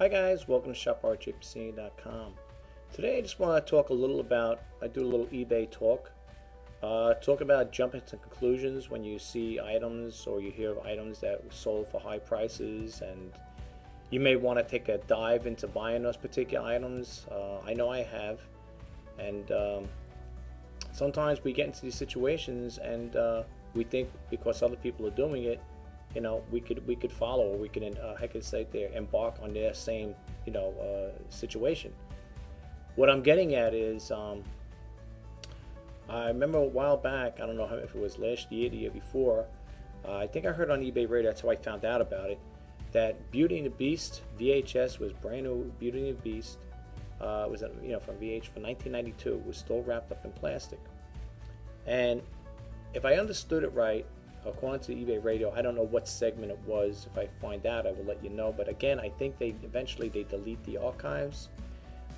Hi guys, welcome to shop-rjpasini.com. Today I just want to talk a little about, I do a little eBay talk. Talk about jumping to conclusions when you see items or you hear of items that were sold for high prices, and you may want to take a dive into buying those particular items. I know I have, and sometimes we get into these situations and we think because other people are doing it, we could follow, or we could embark on their same situation. What I'm getting at is I remember a while back, I don't know if it was last year, the year before, I think I heard on eBay Radio, that's how I found out about it, that Beauty and the Beast VHS was brand new. Beauty and the Beast was from VH from 1992, was still wrapped up in plastic. And if I understood it right, according to eBay Radio, I don't know what segment it was. If I find out, I will let you know. But again, I think they delete the archives.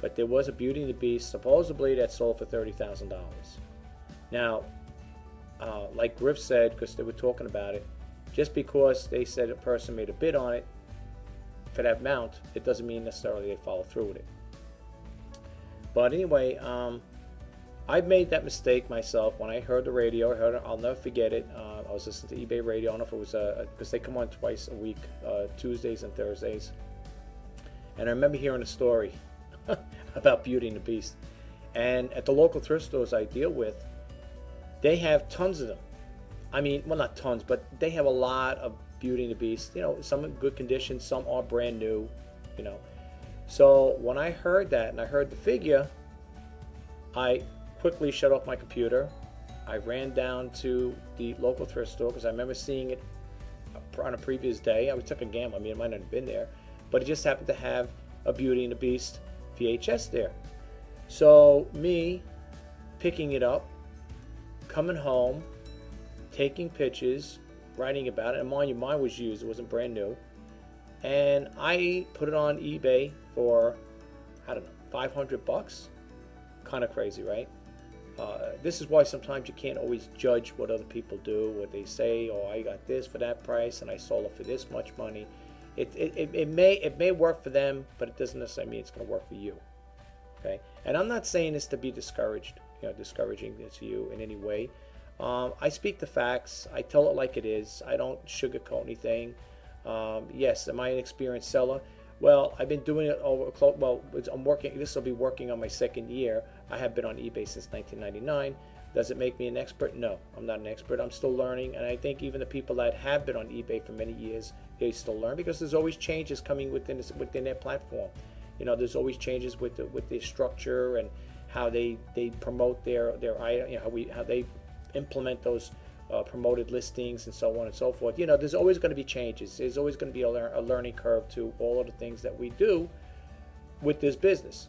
But there was a Beauty and the Beast supposedly that sold for $30,000. Now, like Griff said, because they were talking about it, just because they said a person made a bid on it for that amount, it doesn't mean necessarily they follow through with it. But anyway, I made that mistake myself when I heard the radio. I'll never forget it. I was listening to eBay Radio. I don't know if it was because they come on twice a week, Tuesdays and Thursdays. And I remember hearing a story about Beauty and the Beast. And at the local thrift stores I deal with, they have tons of them. I mean, well, not tons, but they have a lot of Beauty and the Beast. Some in good condition, some are brand new. So when I heard that and I heard the figure, I quickly shut off my computer. I ran down to the local thrift store because I remember seeing it on a previous day. I took a gamble. I mean, it might not have been there, but it just happened to have a Beauty and the Beast VHS there. So me picking it up, coming home, taking pictures, writing about it, and mind you, mine was used. It wasn't brand new. And I put it on eBay for, I don't know, 500 bucks. Kind of crazy, right? This is why sometimes you can't always judge what other people do, what they say. Oh, I got this for that price and I sold it for this much money. It may work for them, but it doesn't necessarily mean it's going to work for you. Okay, and I'm not saying this to be discouraging to you in any way. I speak the facts. I tell it like it is. I don't sugarcoat anything. Yes, am I an experienced seller? Well, I've been doing it I'm working. This will be working on my second year. I have been on eBay since 1999. Does it make me an expert? No, I'm not an expert. I'm still learning, and I think even the people that have been on eBay for many years, they still learn because there's always changes coming within their platform. There's always changes with their structure and how they promote their item. How they implement those promoted listings and so on and so forth. There's always going to be changes. There's always going to be a learning curve to all of the things that we do with this business.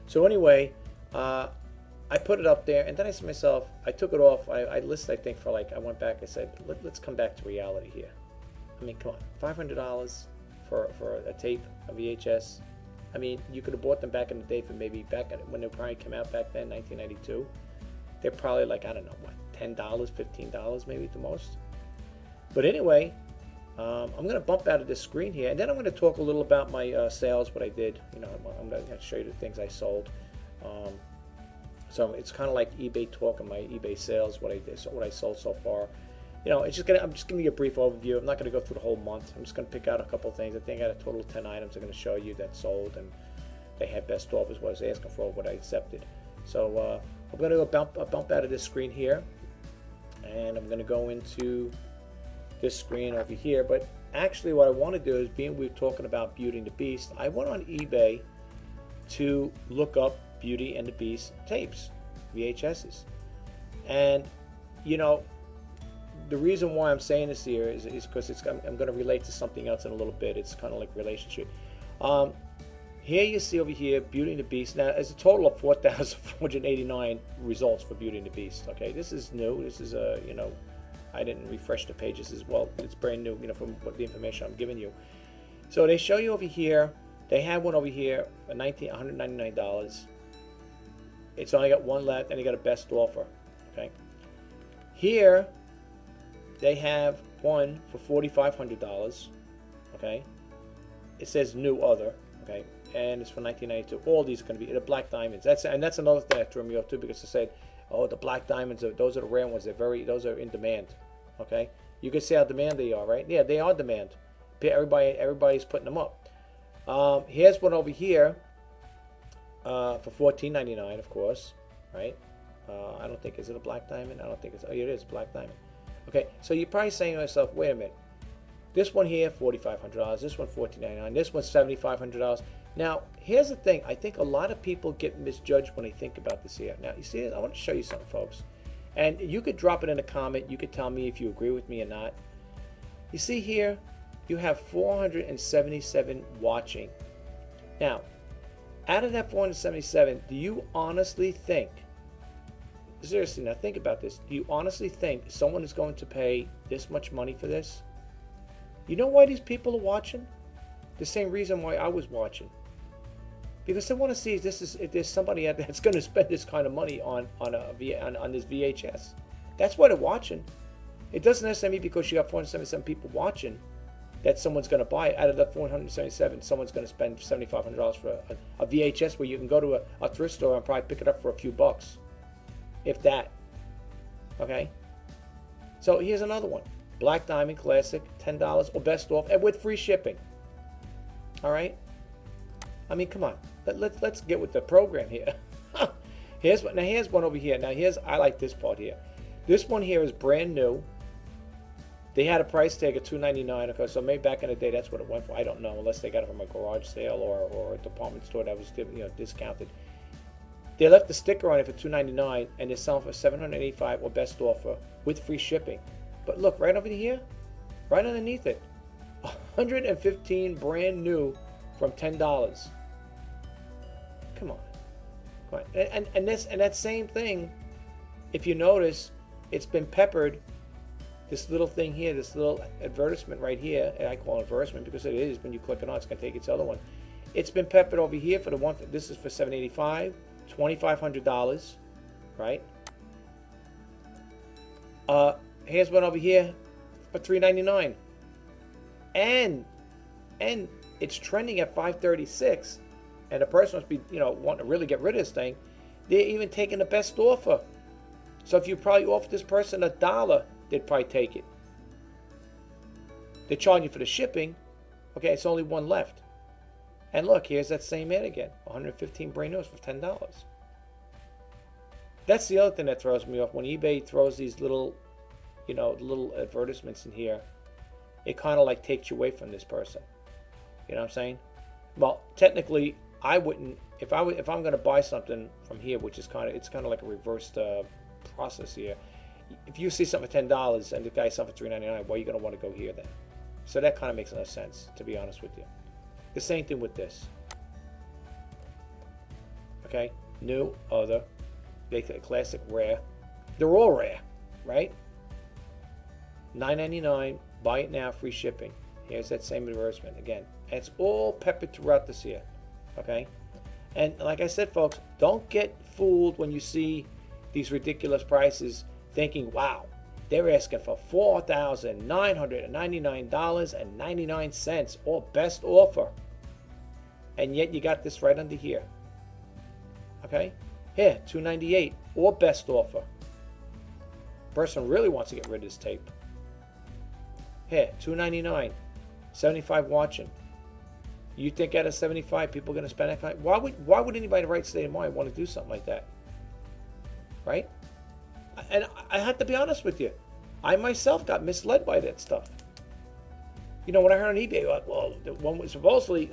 So anyway, I put it up there, and then I said to myself, I took it off. I listed, I think, for I went back. I said, let's come back to reality here. I mean, come on, $500 for a tape, a VHS. I mean, you could have bought them back in the day for maybe when they probably came out back then, 1992. They're probably like, I don't know, what, $10, $15 maybe at the most. But anyway, I'm going to bump out of this screen here, and then I'm going to talk a little about my sales, what I did. I'm going to show you the things I sold. So it's kind of like eBay talk and my eBay sales, what I did, what I sold so far. I'm just giving you a brief overview. I'm not going to go through the whole month. I'm just going to pick out a couple of things. I think I got a total of 10 items I'm going to show you that sold, and they had best offers, what I was asking for, what I accepted. So I'm going to bump out of this screen here, and I'm going to go into this screen over here. But actually what I want to do is, being we're talking about Beauty and the Beast, I went on eBay to look up Beauty and the Beast tapes, VHSs. And the reason why I'm saying this here is because I'm going to relate to something else in a little bit. It's kind of like relationship. Here you see over here Beauty and the Beast. Now, there's a total of 4,489 results for Beauty and the Beast. Okay, this is new. This is I didn't refresh the pages as well. It's brand new, from what the information I'm giving you. So they show you over here. They have one over here for $199. It's only got one left, and they got a best offer. Okay. Here they have one for $4,500. Okay. it says new other, okay, and it's for 1992. All these are going to be the black diamonds. That's another thing that threw me off too, because I said, oh, the black diamonds those are the rare ones. Those are in demand. Okay, you can see how demand they are, right? Yeah, they are demand. Everybody's putting them up. Here's one over here for $14.99, of course, right? I don't think, is it a black diamond? I don't think it's. Oh, it is black diamond. Okay, so you're probably saying to yourself, wait a minute. This one here, $4,500. This one, $14.99. This one's $7,500. Now, here's the thing. I think a lot of people get misjudged when they think about this here. Now, you see, I want to show you something, folks. And you could drop it in a comment. You could tell me if you agree with me or not. You see here, you have 477 watching. Now, out of that 477, do you honestly think, seriously, now think about this. Do you honestly think someone is going to pay this much money for this? You know why these people are watching? The same reason why I was watching. Because they want to see if there's somebody out there that's going to spend this kind of money on this VHS. That's why they're watching. It doesn't necessarily mean because you have 477 people watching that someone's going to buy it. Out of that 477, someone's going to spend $7,500 for a VHS, where you can go to a thrift store and probably pick it up for a few bucks, if that. Okay? So here's another one. Black Diamond Classic, $10 or best off, and with free shipping. All right? I mean, come on. Let's get with the program here. Here's one over here. Now I like this part here. This one here is brand new. They had a price tag of $2.99. Okay, so maybe back in the day that's what it went for. I don't know, unless they got it from a garage sale or a department store that was discounted. They left the sticker on it for $2.99, and they're selling for $785 or best offer with free shipping. But look, right over here, right underneath it, 115 brand new from $10. Come on. And that same thing, if you notice, it's been peppered. This little thing here, this little advertisement right here, and I call it advertisement because it is. When you click it on, it's going to take its other one. It's been peppered over here for the one. This is for $785, $2,500, right? Here's one over here for $399, and it's trending at $536, and the person must be wanting to really get rid of this thing. They're even taking the best offer. So if you probably offer this person $1, they'd probably take it. They're charging you for the shipping. Okay, it's only one left. And look, here's that same ad again. 115 brand news for $10. That's the other thing that throws me off. When eBay throws these little advertisements in here, it kind of like takes you away from this person. You know what I'm saying? Well, technically, I wouldn't. If I'm going to buy something from here, which is kind of like a reversed process here. If you see something for $10 and the guy selling for $3.99, well, you're going to want to go here then. So that kind of makes no sense, to be honest with you. The same thing with this. Okay, new, other, classic, rare. They're all rare, right? $9.99. Buy it now, free shipping. Here's that same advertisement again. And it's all peppered throughout this year. Okay? And like I said, folks, don't get fooled when you see these ridiculous prices thinking, wow, they're asking for $4,999.99, or best offer. And yet you got this right under here. Okay? Here, $298, or best offer. Person really wants to get rid of this tape. Here, $299, 75 watching. You think out of 75 people are going to spend that kind? Why would anybody in the right state of mind want to do something like that? Right? And I have to be honest with you. I myself got misled by that stuff. When I heard on eBay, like, well, the one was supposedly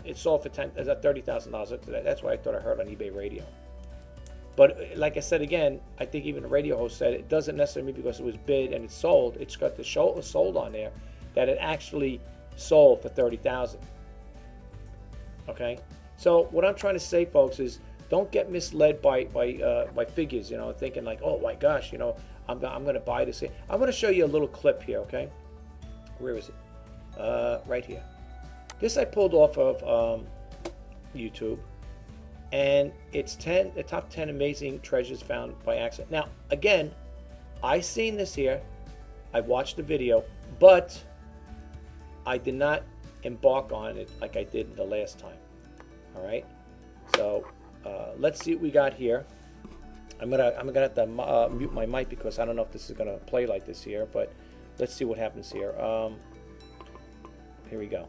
it sold for $30,000. That's what I thought I heard on eBay radio. But like I said again, I think even the radio host said it doesn't necessarily mean because it was bid and it sold. It's got the show sold on there that it actually sold for $30,000. Okay, so what I'm trying to say, folks, is don't get misled by figures. Thinking like, oh my gosh, I'm going to buy this. I'm going to show you a little clip here. Okay, where is it? Right here. This I pulled off of YouTube. And it's the top 10 amazing treasures found by accident. Now, again, I seen this here. I watched the video, but I did not embark on it like I did the last time. All right, so let's see what we got here. I'm gonna have to mute my mic because I don't know if this is gonna play like this here, but let's see what happens here. Here we go.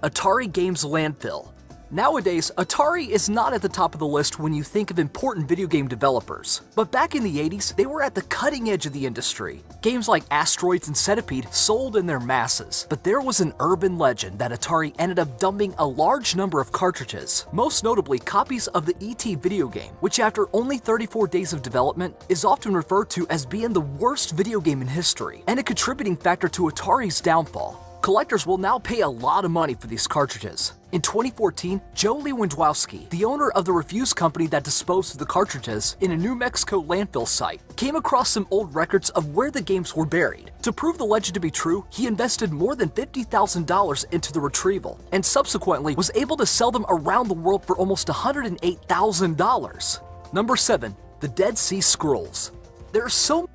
Atari Games Landfill. Nowadays, Atari is not at the top of the list when you think of important video game developers. But back in the 80s, they were at the cutting edge of the industry. Games like Asteroids and Centipede sold in their masses. But there was an urban legend that Atari ended up dumping a large number of cartridges, most notably copies of the E.T. video game, which after only 34 days of development is often referred to as being the worst video game in history, and a contributing factor to Atari's downfall. Collectors will now pay a lot of money for these cartridges. In 2014, Joe Lewandowski, the owner of the refuse company that disposed of the cartridges in a New Mexico landfill site, came across some old records of where the games were buried. To prove the legend to be true, he invested more than $50,000 into the retrieval, and subsequently was able to sell them around the world for almost $108,000. Number 7. The Dead Sea Scrolls. There are so...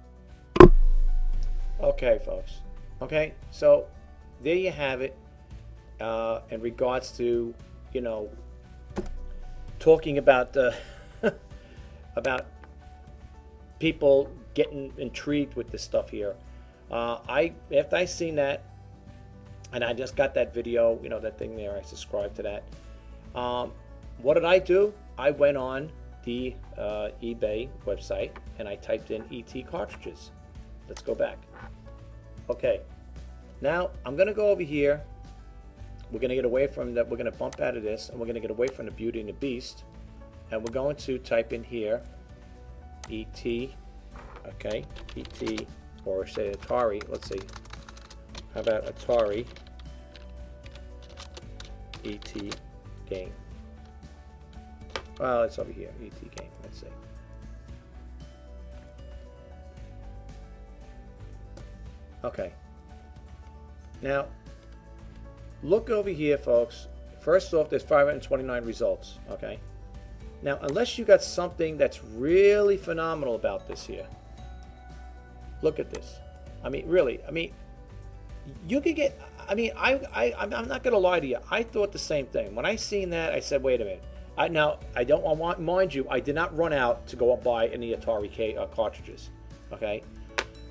Okay, folks. Okay, so there you have it. In regards to, you know, talking about about people getting intrigued with this stuff here. After I seen that, and I just got that video, you know, that thing there, I subscribed to that. What did I do? I went on the eBay website and I typed in ET cartridges. Let's go back. Okay. Now I'm gonna go over here. We're going to get away from that. We're going to bump out of this, and we're going to get away from the Beauty and the Beast, and we're going to type in here E.T. Okay, E.T. or say Atari. Let's see. How about Atari E.T. game? Well, it's over here. E.T. game. Let's see. Okay. Now, look over here, folks. First off, there's 529 results, okay? Now, unless you got something that's really phenomenal about this here, look at this. I mean, really, I mean, you could get, I mean, I'm not going to lie to you. I thought the same thing. When I seen that, I said, wait a minute. Now, I don't want, mind you, I did not run out to go and buy any Atari cartridges, okay?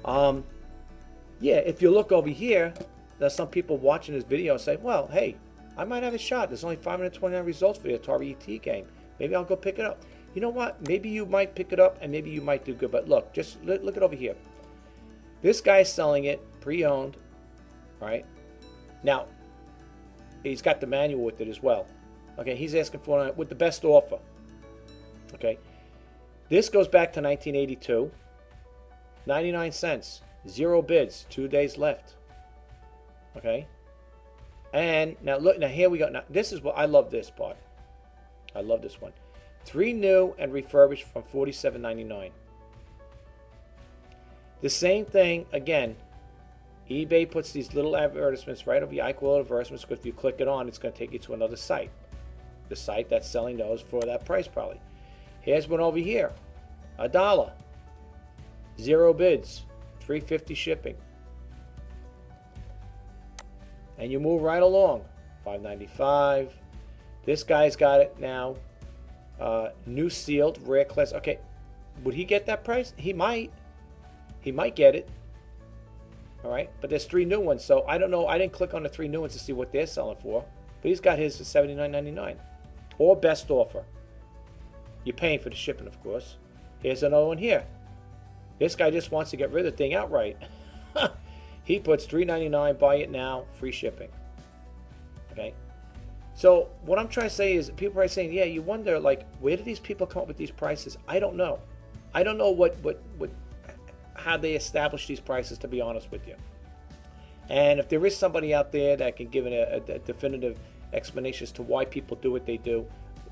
Yeah, if you look over here, there's some people watching this video say, well, hey, I might have a shot. There's only 529 results for the Atari ET game. Maybe I'll go pick it up. You know what? Maybe you might pick it up and maybe you might do good. But look, just look it over here. This guy's selling it pre-owned, right? Now, he's got the manual with it as well. Okay, he's asking for it with the best offer. Okay, this goes back to 1982. 99 cents. 0 bids. 2 days left. Okay, and now look, now here we go. Now this is what I love, this part. I love this one. 3 new and refurbished from $47.99. The same thing again. eBay puts these little advertisements right over here. I call it advertisements because if you click it on, it's going to take you to another site. The site that's selling those for that price probably. Here's one over here. $1. 0 bids. $3.50 shipping. And you move right along. $5.95. This guy's got it now. New sealed, rare class. Okay, would he get that price? He might. He might get it. All right, but there's 3 new ones, so I don't know. I didn't click on the 3 new ones to see what they're selling for. But he's got his for $79.99. Or best offer. You're paying for the shipping, of course. Here's another one here. This guy just wants to get rid of the thing outright. He puts $3.99, buy it now, free shipping. Okay? So what I'm trying to say is, people are saying, yeah, you wonder, like, where do these people come up with these prices? I don't know. I don't know how they establish these prices, to be honest with you. And if there is somebody out there that can give a definitive explanation as to why people do what they do,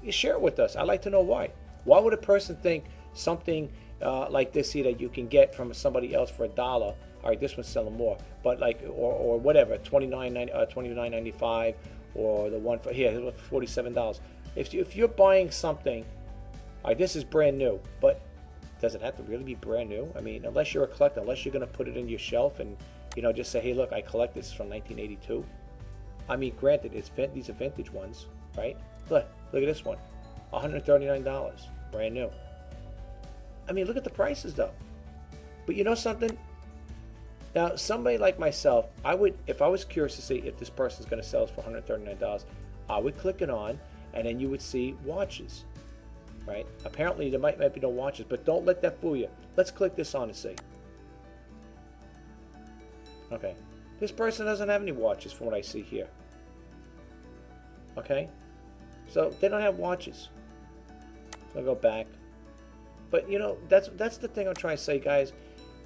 you share it with us. I'd like to know why. Why would a person think something like this here that you can get from somebody else for $1? All right, this one's selling more, but like, or whatever, $29.95, or the one for here, $47. If you're buying something, all right, this is brand new, but does it have to really be brand new? I mean, unless you're a collector, unless you're going to put it in your shelf and You know, just say, hey, look, I collect this from 1982. I mean, granted, these are vintage ones, right? Look at this one, $139, brand new. I mean, look at the prices though. But you know something? Now, somebody like myself, I would, if I was curious to see if this person's going to sell this for $139, I would click it on, and then you would see watches, right? Apparently, there might be no watches, but don't let that fool you. Let's click this on and see. Okay, this person doesn't have any watches from what I see here. Okay, so they don't have watches. So I'll go back. But you know, that's the thing I'm trying to say, guys.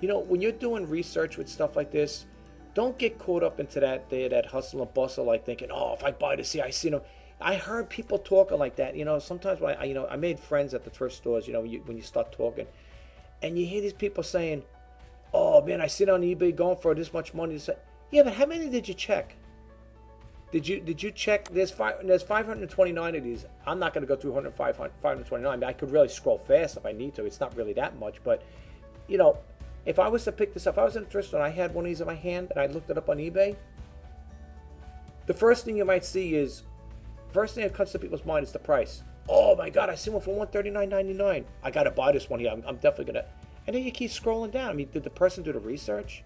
You know, when you're doing research with stuff like this, don't get caught up into that hustle and bustle, like thinking, oh, if I buy this here, I see them. I heard people talking like that. You know, sometimes when I made friends at the thrift stores. You know, when you start talking, and you hear these people saying, oh man, I see it on eBay going for this much money. Yeah, but how many did you check? Did you check? There's 529 of these. I'm not going to go through 529. I mean, I could really scroll fast if I need to. It's not really that much, but you know, if I was to pick this up, if I was in a thrift store and I had one of these in my hand and I looked it up on eBay, the first thing you might see is, first thing that comes to people's mind is the price. Oh my God, I see one for $139.99. I got to buy this one here. I'm definitely gonna. And then you keep scrolling down. I mean, did the person do the research?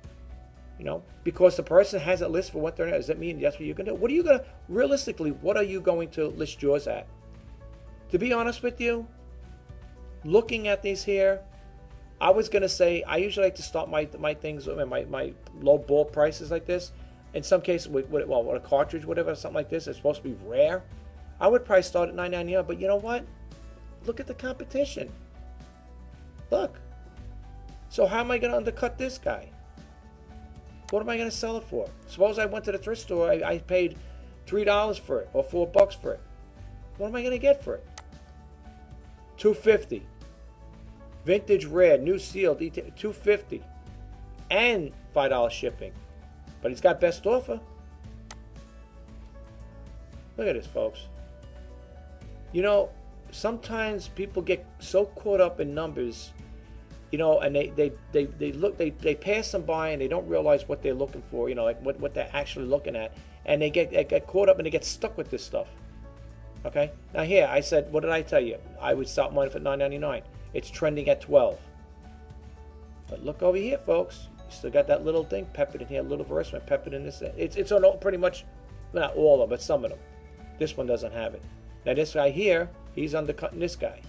You know, because the person has a list for $139, does that mean that's what you're gonna do? What are you gonna, realistically, what are you going to list yours at? To be honest with you, looking at these here, I was gonna say I usually like to start my things, my low ball prices like this. In some cases, with a cartridge, whatever, something like this, it's supposed to be rare. I would probably start at $9.99, but you know what? Look at the competition. Look. So how am I gonna undercut this guy? What am I going to sell it for? Suppose I went to the thrift store, I paid $3 for it or $4 for it. What am I going to get for it? $250. Vintage rare, new sealed, $250. And $5 shipping. But he's got best offer. Look at this, folks. You know, sometimes people get so caught up in numbers, you know, and they pass them by and they don't realize what they're looking for, you know, like what they're actually looking at, and they get caught up and they get stuck with this stuff. Okay, now here I said, what did I tell you? I would start mine for $9.99. It's trending at $12. But look over here, folks. You still got that little thing peppered in here, a little verse peppered in this. It's on pretty much, not all of them, but some of them. This one doesn't have it. Now this guy here, he's undercutting this guy.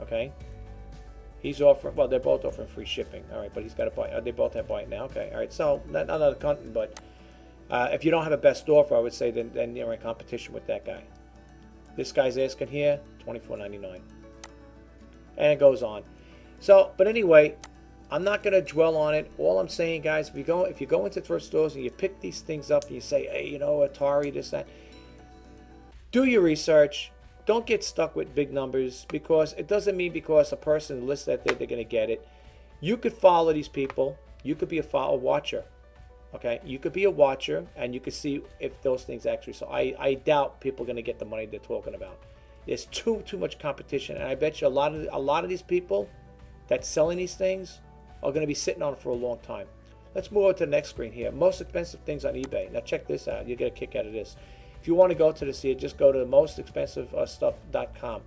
Okay. He's offering, well, they're both offering free shipping. All right, but he's got to buy. They both have buy it now. Okay, all right. So not another content, but if you don't have a best offer, I would say then you're in competition with that guy. This guy's asking here $24.99, and it goes on. So, but anyway, I'm not going to dwell on it. All I'm saying, guys, if you go into thrift stores and you pick these things up and you say, hey, you know, Atari, this, that, do your research. Don't get stuck with big numbers, because it doesn't mean because a person lists that they're going to get it. You could follow these people. You could be a watcher. Okay, you could be a watcher and you could see if those things actually. So I doubt people are going to get the money they're talking about. There's too much competition, and I bet you a lot of these people that's selling these things are going to be sitting on it for a long time. Let's move on to the next screen here. Most expensive things on eBay. Now check this out. You'll get a kick out of this. If you want to go to this here, just go to mostexpensivestuff.com.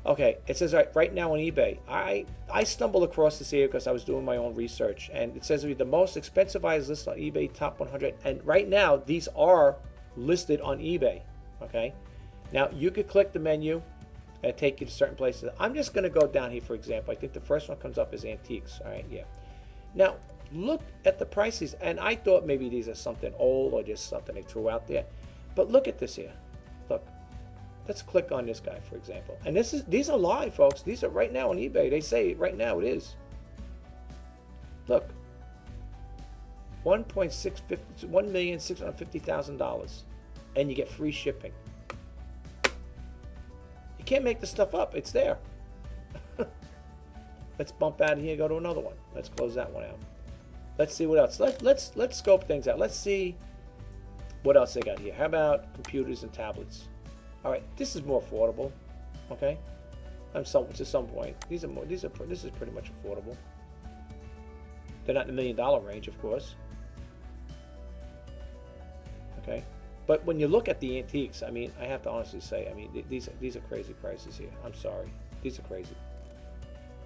Okay, it says right now on eBay. I stumbled across this here because I was doing my own research, and it says the most expensive items listed on eBay, top 100. And right now, these are listed on eBay. Okay, now you could click the menu and take you to certain places. I'm just going to go down here, for example. I think the first one comes up is antiques. All right, yeah. Now look at the prices, and I thought maybe these are something old or just something they threw out there. But look at this here. Look. Let's click on this guy, for example. And these are live, folks. These are right now on eBay. They say right now it is. Look. $1,650,000. And you get free shipping. You can't make this stuff up. It's there. Let's bump out of here and go to another one. Let's close that one out. Let's see what else. Let's scope things out. Let's see what else they got here. How about computers and tablets? All right, this is more affordable. Okay, to some point, this is pretty much affordable. They're not in the $1 million range, of course. Okay, but when you look at the antiques, I mean, I have to honestly say, I mean, these are crazy prices here. I'm sorry, these are crazy.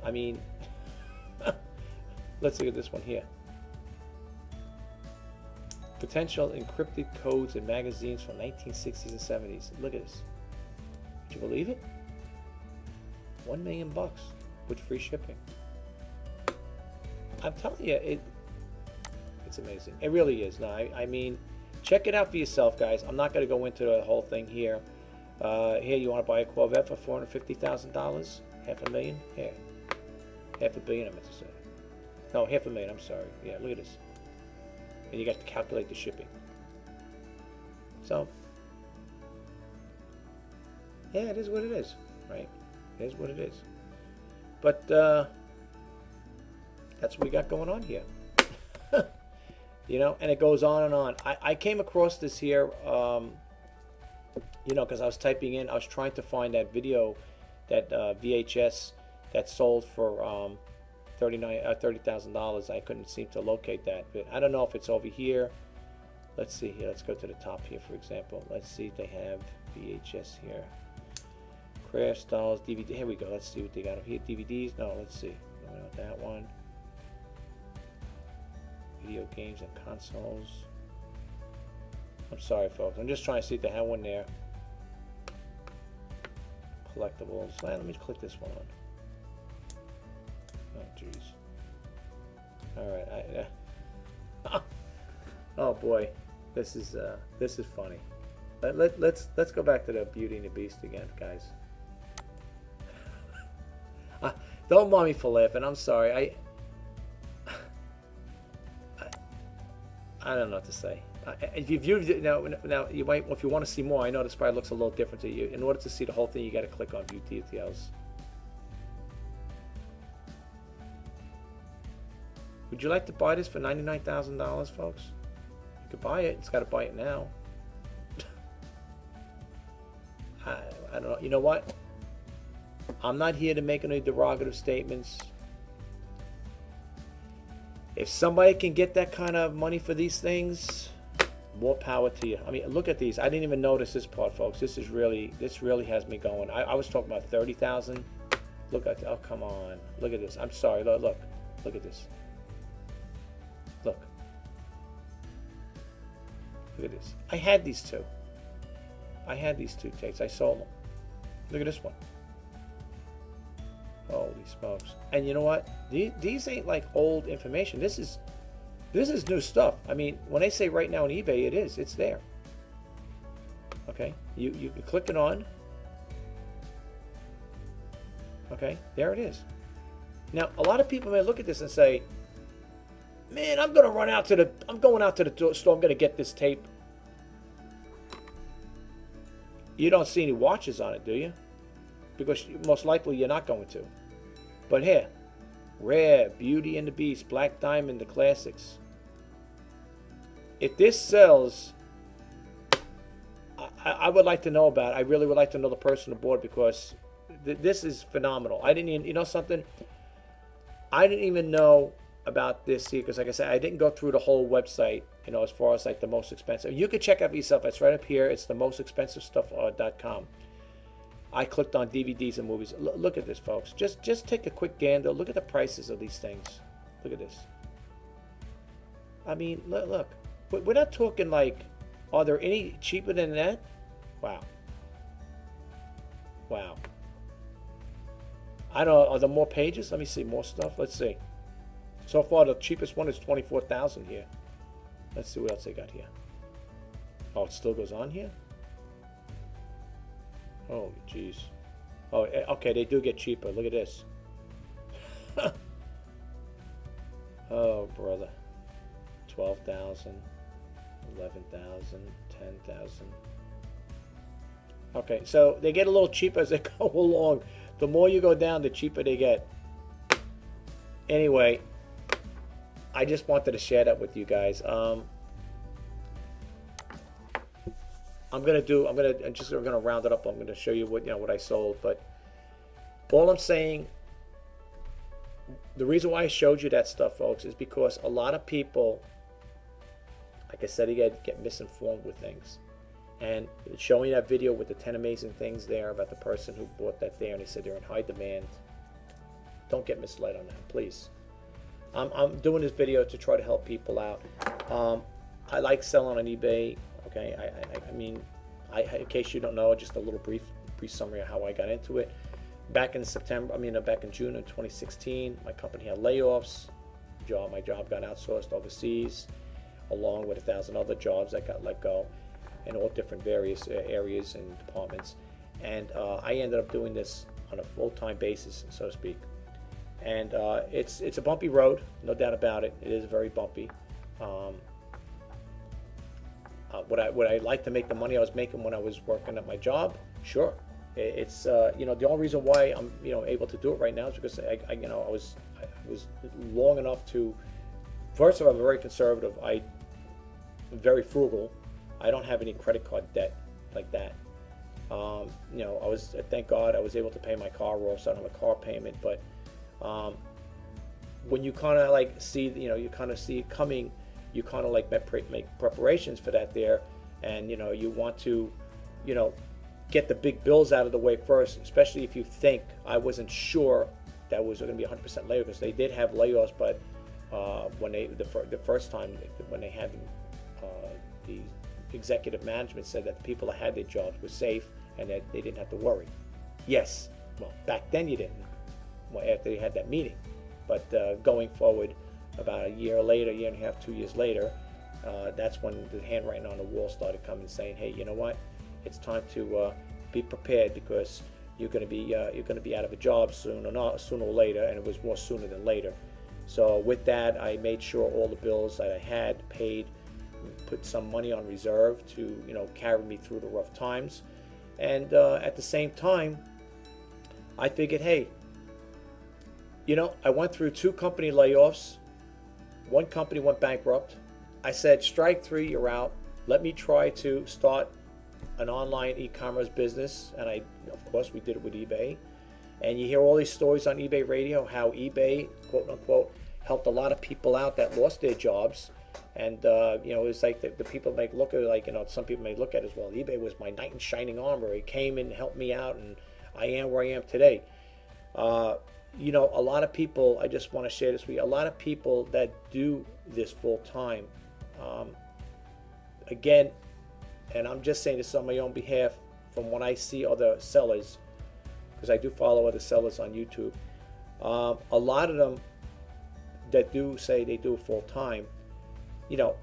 I mean, let's look at this one here. Potential encrypted codes and magazines from 1960s and 70s. Look at this. Would you believe it? $1 million with free shipping. I'm telling you, it's amazing. It really is. No, I mean, check it out for yourself, guys. I'm not going to go into the whole thing here. Here, you want to buy a Corvette for $450,000? $500,000? Here. $500 million, I meant to say. No, $500,000, I'm sorry. Yeah, look at this. And you got to calculate the shipping. So, yeah, it is what it is, right? It is what it is. But, that's what we got going on here. You know, and it goes on and on. I came across this here, you know, because I was typing in, I was trying to find that video, that VHS that sold for $30,000. I couldn't seem to locate that, but I don't know if it's over here. Let's see here. Let's go to the top here, for example. Let's see if they have VHS here. Craft dolls, DVD. Here we go. Let's see what they got over here. DVDs. No, let's see. That one. Video games and consoles. I'm sorry, folks. I'm just trying to see if they have one there. Collectibles. Let me click this one on. Oh, jeez. All right. Oh boy, this is funny. Let's go back to the Beauty and the Beast again, guys. Don't mind me for laughing. I'm sorry. I don't know what to say. If you viewed it now you might, if you want to see more, I know this probably looks a little different to you. In order to see the whole thing, you got to click on View Details. Would you like to buy this for $99,000, folks? You could buy it. It's got to buy it now. I don't know. You know what? I'm not here to make any derogative statements. If somebody can get that kind of money for these things, more power to you. I mean, look at these. I didn't even notice this part, folks. This really has me going. I was talking about 30,000. Look at, oh, come on. Look at this. I'm sorry. Look at this. Look at this. I had these two. I had these two tapes. I sold them. Look at this one. Holy smokes. And you know what? These ain't like old information. This is new stuff. I mean, when I say right now on eBay, it is. It's there. Okay? You can click it on. Okay? There it is. Now, a lot of people may look at this and say, man, I'm going out to the store. I'm going to get this tape. You don't see any watches on it, do you? Because most likely you're not going to. But here, Rare, Beauty and the Beast, Black Diamond, the classics. If this sells, I would like to know about it. I really would like to know the person aboard, because this is phenomenal. I didn't even, you know something? I didn't even know about this here, because like I said, I didn't go through the whole website, you know, as far as like the most expensive. You could check out for yourself. It's right up here. It's the most expensive stuff.com. I clicked on DVDs and movies. Look at this, folks. Just take a quick gander. Look at the prices of these things. Look at this. I mean, look. We're not talking like, are there any cheaper than that? Wow. Wow. I don't know. Are there more pages? Let me see more stuff. Let's see. So far, the cheapest one is $24,000 here. Let's see what else they got here. Oh, it still goes on here? Oh, jeez. Oh, okay, they do get cheaper. Look at this. Oh, brother. 12,000, 11,000, 10,000. Okay, so they get a little cheaper as they go along. The more you go down, the cheaper they get. Anyway, I just wanted to share that with you guys. I'm gonna round it up. I'm gonna show you what I sold, but all I'm saying, the reason why I showed you that stuff, folks, is because a lot of people, like I said, get misinformed with things. And showing that video with the 10 amazing things there about the person who bought that there, and he said they're in high demand. Don't get misled on that, please. I'm doing this video to try to help people out. I like selling on eBay. Okay, I mean, in case you don't know, just a little brief summary of how I got into it. Back in June of 2016, my company had layoffs. My job got outsourced overseas, along with 1,000 other jobs that got let go in all different various areas and departments. And I ended up doing this on a full-time basis, so to speak. And it's a bumpy road, no doubt about it. It is very bumpy. Would I like to make the money I was making when I was working at my job? Sure. It's the only reason why I'm able to do it right now is because I was long enough to. First of all, I'm very conservative. I'm very frugal. I don't have any credit card debt like that. Thank God I was able to pay my car off, so I don't have a car payment. But when you kind of like see, you kind of see it coming, you kind of like make preparations for that there, and you want to, get the big bills out of the way first, especially if you think. I wasn't sure that was going to be 100% layoff, because they did have layoffs, but when the first time when they had the executive management said that the people that had their jobs were safe and that they didn't have to worry. Yes, well, back then you didn't. Well, after they had that meeting, but going forward, about a year later, year and a half, 2 years later, that's when the handwriting on the wall started coming, saying, "Hey, you know what? It's time to be prepared, because you're going to be out of a job sooner or later," and it was more sooner than later. So with that, I made sure all the bills that I had paid, put some money on reserve to carry me through the rough times, and at the same time, I figured, hey, I went through 2 company layoffs. One company went bankrupt. I said, strike 3, you're out. Let me try to start an online e-commerce business, and of course we did it with eBay. And you hear all these stories on eBay Radio, how eBay, quote unquote, helped a lot of people out that lost their jobs. And it's like the people may look at it like, some people may look at it as, well, eBay was my knight in shining armor. It came and helped me out, and I am where I am today. A lot of people, I just want to share this with you, a lot of people that do this full time, again, and I'm just saying this on my own behalf, from when I see other sellers, because I do follow other sellers on YouTube, a lot of them that do say they do it full time,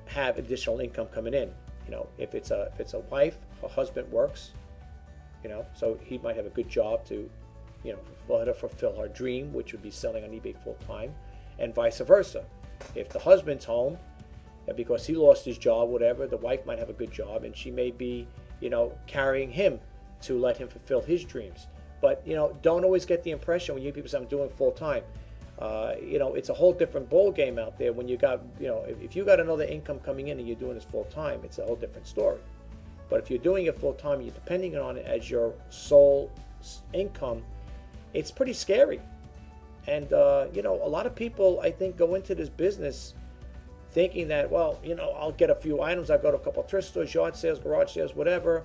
have additional income coming in. If it's a wife, her husband works, so he might have a good job to, fulfill her dream, which would be selling on eBay full time, and vice versa. If the husband's home, because he lost his job, whatever, the wife might have a good job, and she may be, carrying him to let him fulfill his dreams. But, don't always get the impression when you people say I'm doing full time. It's a whole different ball game out there when you got, if you got another income coming in and you're doing this full time, it's a whole different story. But if you're doing it full time, you're depending on it as your sole income, it's pretty scary. And, a lot of people, I think, go into this business thinking that, well, I'll get a few items. I'll go to a couple of thrift stores, yard sales, garage sales, whatever,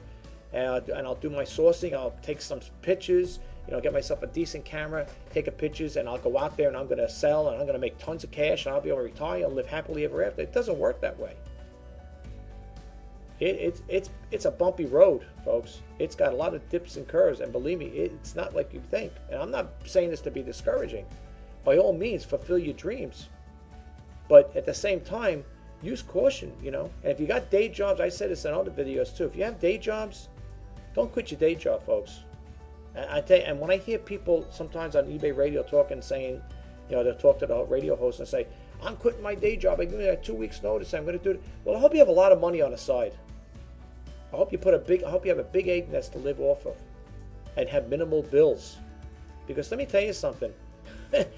and I'll do my sourcing. I'll take some pictures, get myself a decent camera, take a pictures, and I'll go out there and I'm going to sell, and I'm going to make tons of cash, and I'll be able to retire and live happily ever after. It doesn't work that way. It's a bumpy road, folks. It's got a lot of dips and curves, and believe me, it's not like you think. And I'm not saying this to be discouraging. By all means, fulfill your dreams. But at the same time, use caution, And if you got day jobs, I said this in other videos too, if you have day jobs, don't quit your day job, folks. And I tell you, and when I hear people sometimes on eBay Radio talking, saying, they'll talk to the radio host and say, I'm quitting my day job, I give me 2 weeks notice, I'm going to do it. Well, I hope you have a lot of money on the side. I hope you have a big egg nest to live off of and have minimal bills. Because let me tell you something,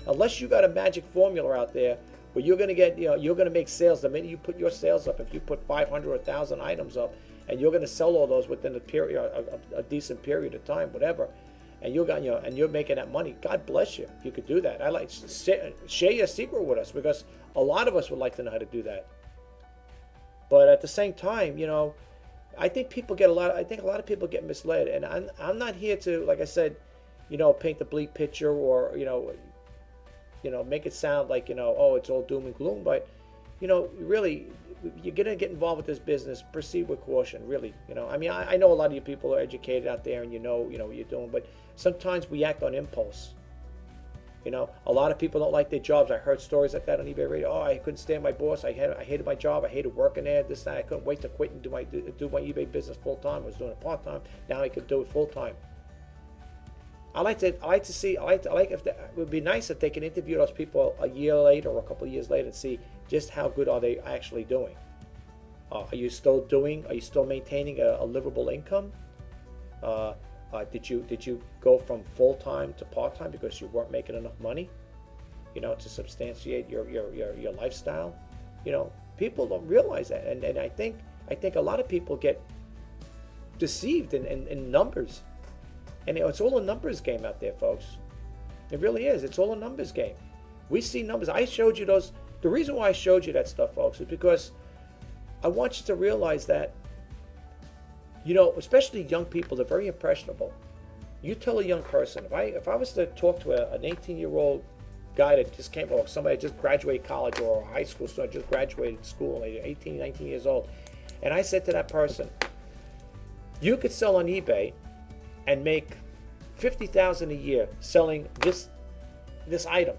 unless you got a magic formula out there where you're going to get, you're going to make sales the minute you put your sales up. If you put 500 or 1,000 items up, and you're going to sell all those within a decent period of time, whatever, and and you're making that money, God bless you if you could do that. I like share your secret with us, because a lot of us would like to know how to do that. But at the same time, I think a lot of people get misled, and I'm not here to, like I said, paint the bleak picture, or make it sound like oh, it's all doom and gloom. But really, you're gonna get involved with this business, proceed with caution. Really, I mean, I know a lot of you people are educated out there, and you know what you're doing, but sometimes we act on impulse. A lot of people don't like their jobs. I heard stories like that on eBay Radio. Oh, I couldn't stand my boss. I hated my job. I hated working there. This, that. I couldn't wait to quit and do my eBay business full time. I was doing it part time. Now I could do it full time. It would be nice if they can interview those people a year later or a couple of years later and see just how good are they actually doing. Are you still maintaining a livable income? Did you go from full time to part time because you weren't making enough money, to substantiate your lifestyle? People don't realize that, and I think a lot of people get deceived in numbers, and it's all a numbers game out there, folks. It really is. It's all a numbers game. We see numbers. I showed you those. The reason why I showed you that stuff, folks, is because I want you to realize that. Especially young people, they're very impressionable. You tell a young person, if I was to talk to an 18-year-old guy that just came, or somebody just graduated college, or a high school student just graduated school, 18, 19 years old, and I said to that person, you could sell on eBay and make $50,000 a year selling this item.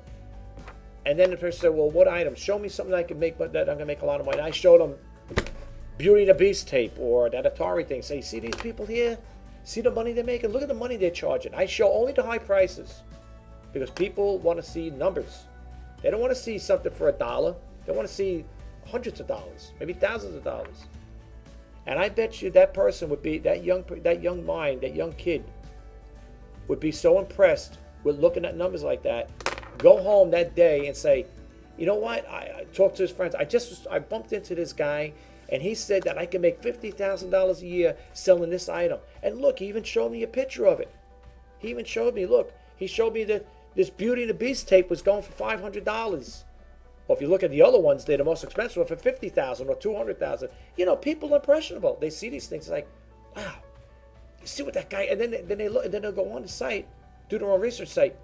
And then the person said, well, what item? Show me something that I can make, but that I'm gonna make a lot of money. I showed them Beauty and the Beast tape, or that Atari thing. Say, see these people here? See the money they're making? Look at the money they're charging. I show only the high prices because people want to see numbers. They don't want to see something for $1. They want to see hundreds of dollars, maybe thousands of dollars. And I bet you that person would be, that young kid would be so impressed with looking at numbers like that, go home that day and say, you know what? I talked to his friends. I bumped into this guy, and he said that I can make $50,000 a year selling this item. And look, he even showed me a picture of it. He even showed me, look, he showed me that this Beauty and the Beast tape was going for $500. Well, if you look at the other ones, they're the most expensive one for $50,000 or $200,000. People are impressionable. They see these things like, wow, you see what that guy, and then they look, and then they'll go on the site, do their own research site,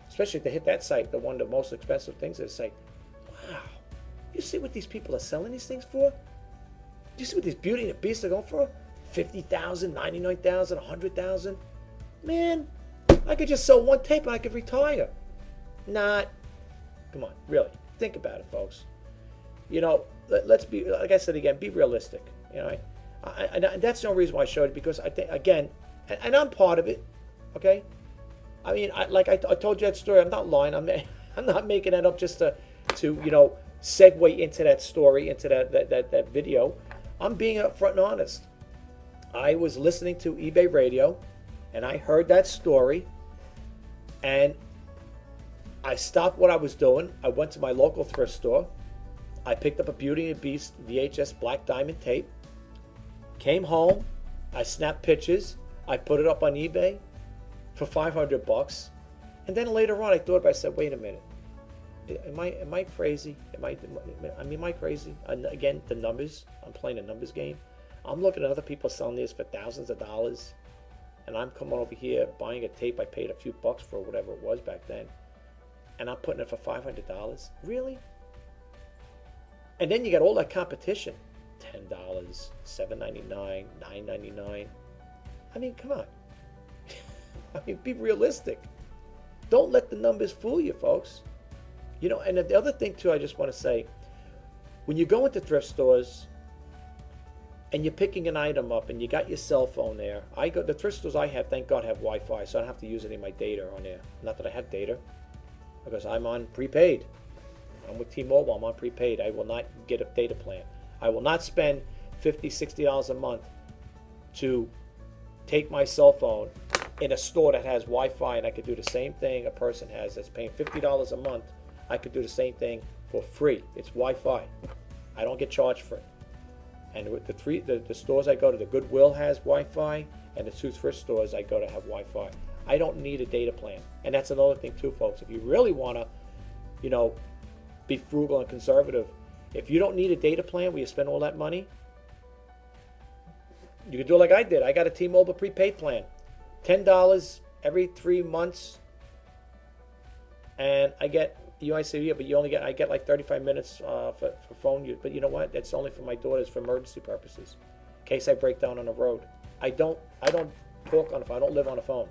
especially if they hit that site, the one of the most expensive things, they say, wow, you see what these people are selling these things for? Do you see what these Beauty and the Beast are going for? $50,000, $99,000, $100,000? Man, I could just sell one tape and I could retire. Not. Come on, really. Think about it, folks. Let's be, like I said again, be realistic. And that's no reason why I showed it, because I think, again, and I'm part of it, okay? I mean, I told you that story. I'm not lying. I'm not making that up just to segue into that story, into that video. I'm being upfront and honest. I was listening to eBay Radio, and I heard that story, and I stopped what I was doing. I went to my local thrift store. I picked up a Beauty and the Beast VHS Black Diamond tape, came home, I snapped pictures, I put it up on eBay for $500, and then later on I thought about it, I said, wait a minute. Am I crazy? Am I crazy? And again, the numbers. I'm playing a numbers game. I'm looking at other people selling this for thousands of dollars, and I'm coming over here buying a tape I paid a few bucks for, whatever it was back then, and I'm putting it for $500. Really? And then you got all that competition. $10, $7.99, $9.99. I mean, come on. I mean, be realistic. Don't let the numbers fool you, folks. And the other thing, too, I just want to say, when you go into thrift stores and you're picking an item up and you got your cell phone there, the thrift stores I have, thank God, have Wi-Fi, so I don't have to use any of my data on there. Not that I have data, because I'm on prepaid. I'm with T-Mobile. I'm on prepaid. I will not get a data plan. I will not spend $50, $60 a month to take my cell phone in a store that has Wi-Fi, and I could do the same thing a person has that's paying $50 a month. I could do the same thing for free. It's Wi-Fi. I don't get charged for it. And with the stores I go to, the Goodwill has Wi-Fi, and the two thrift stores I go to have Wi-Fi. I don't need a data plan. And that's another thing too, folks. If you really want to, be frugal and conservative, if you don't need a data plan where you spend all that money, you can do it like I did. I got a T-Mobile prepaid plan, $10 every 3 months, and I get. You might say, yeah, but I get like 35 minutes for phone use. But you know what? That's only for my daughters for emergency purposes, in case I break down on the road. I don't talk on the phone. I don't live on the phone.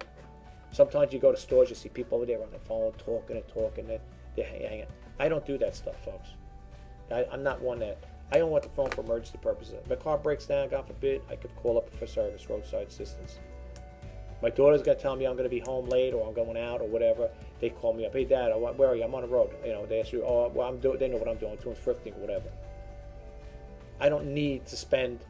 Sometimes you go to stores, you see people over there on the phone talking, and they're hanging. I don't do that stuff, folks. I'm not one that. I don't want the phone for emergency purposes. If my car breaks down, God forbid, I could call up for service, roadside assistance. My daughter's going to tell me I'm going to be home late or I'm going out or whatever. They call me up. Hey, Dad, where are you? I'm on the road. They ask you, oh, well, they know what I'm doing. I'm doing thrifting or whatever. I don't need to spend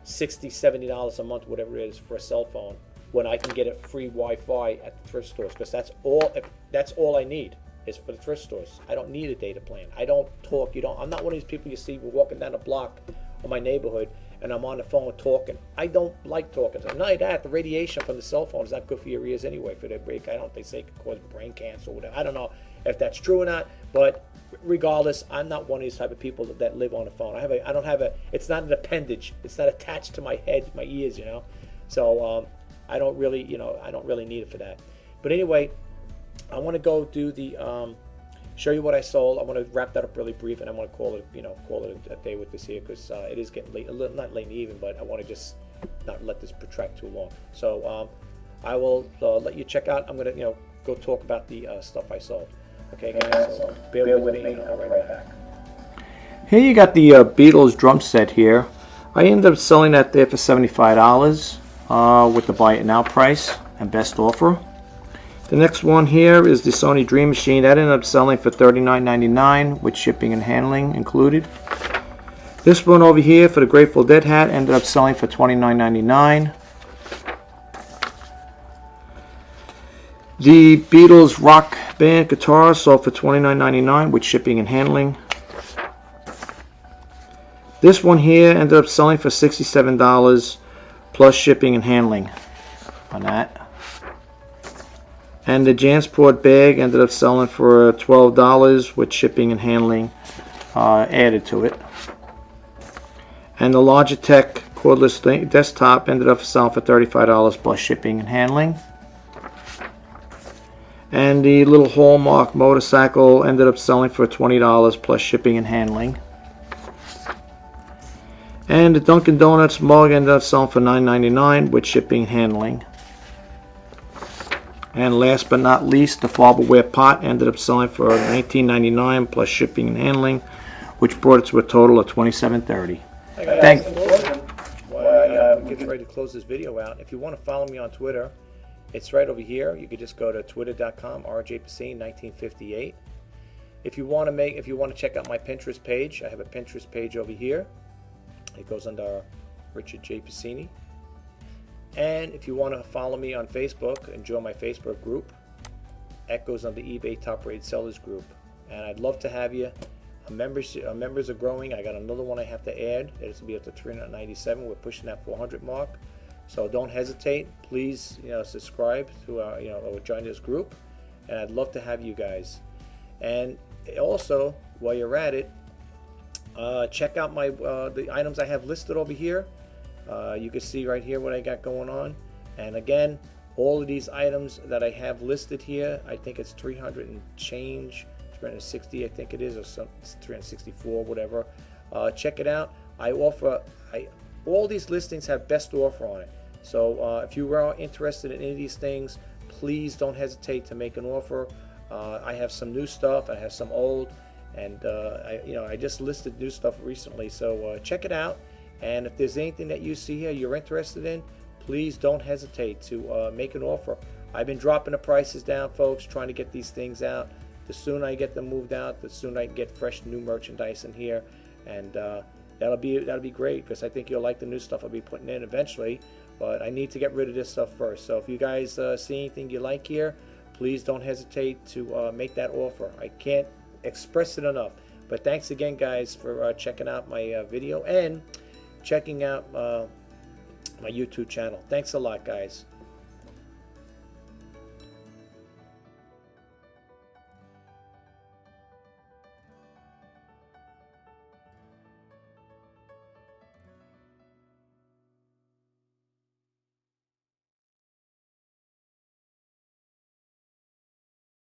$60, $70 a month, whatever it is, for a cell phone when I can get a free Wi-Fi at the thrift stores, because that's all I need is for the thrift stores. I don't need a data plan. I don't talk. I'm not one of these people you see walking down the block of my neighborhood and I'm on the phone talking. I don't like talking. So not only that, the radiation from the cell phone is not good for your ears anyway. For their break, they say it can cause brain cancer or whatever. I don't know if that's true or not, but regardless, I'm not one of these type of people that live on the phone. It's not an appendage. It's not attached to my head, my ears, So I don't really need it for that. But anyway, I want to go do show you what I sold. I want to wrap that up really brief, and I want to call it a day with this here, because it is getting late. Not late in the evening, but I want to just not let this protract too long. So I will let you check out. I'm going to go talk about the stuff I sold. Okay, guys. So bear with me. I'll be right back. Here you got the Beatles drum set here. I ended up selling that there for $75 with the buy it now price and best offer. The next one here is the Sony Dream Machine. That ended up selling for $39.99 with shipping and handling included. This one over here for the Grateful Dead hat ended up selling for $29.99. The Beatles Rock Band guitar sold for $29.99 with shipping and handling. This one here ended up selling for $67 plus shipping and handling on that. And the Jansport bag ended up selling for $12 with shipping and handling added to it. And the Logitech cordless desktop ended up selling for $35 plus shipping and handling. And the little Hallmark motorcycle ended up selling for $20 plus shipping and handling. And the Dunkin' Donuts mug ended up selling for $9.99 with shipping and handling. And last but not least, the Farberware pot ended up selling for $19.99 plus shipping and handling, which brought it to a total of $27.30. Thanks. While we get ready to close this video out, if you want to follow me on Twitter, it's right over here. You could just go to twitter.com rjpasini1958. If you want to check out my Pinterest page, I have a Pinterest page over here. It goes under Richard J. Pasini. And if you want to follow me on Facebook and join my Facebook group, that goes on the eBay Top Rated Sellers group. And I'd love to have you. Our members are growing. I got another one I have to add. It's going to be up to 397. We're pushing that 400 mark. So don't hesitate. Please, subscribe to our, or join this group. And I'd love to have you guys. And also, while you're at it, check out my the items I have listed over here. You can see right here what I got going on. And again, all of these items that I have listed here, I think it's 300 and change, 360 I think it is, or some 364, whatever. Check it out. All these listings have best offer on it. So if you are interested in any of these things, please don't hesitate to make an offer. I have some new stuff, I have some old, and I just listed new stuff recently. So check it out. And if there's anything that you see here you're interested in, please don't hesitate to make an offer. I've been dropping the prices down, folks, trying to get these things out. The sooner I get them moved out, the sooner I can get fresh new merchandise in here, and that'll be great, because I think you'll like the new stuff I'll be putting in eventually. But I need to get rid of this stuff first. So if you guys see anything you like here, please don't hesitate to make that offer. I can't express it enough. But thanks again, guys, for checking out my video and checking out my YouTube channel. Thanks a lot, guys.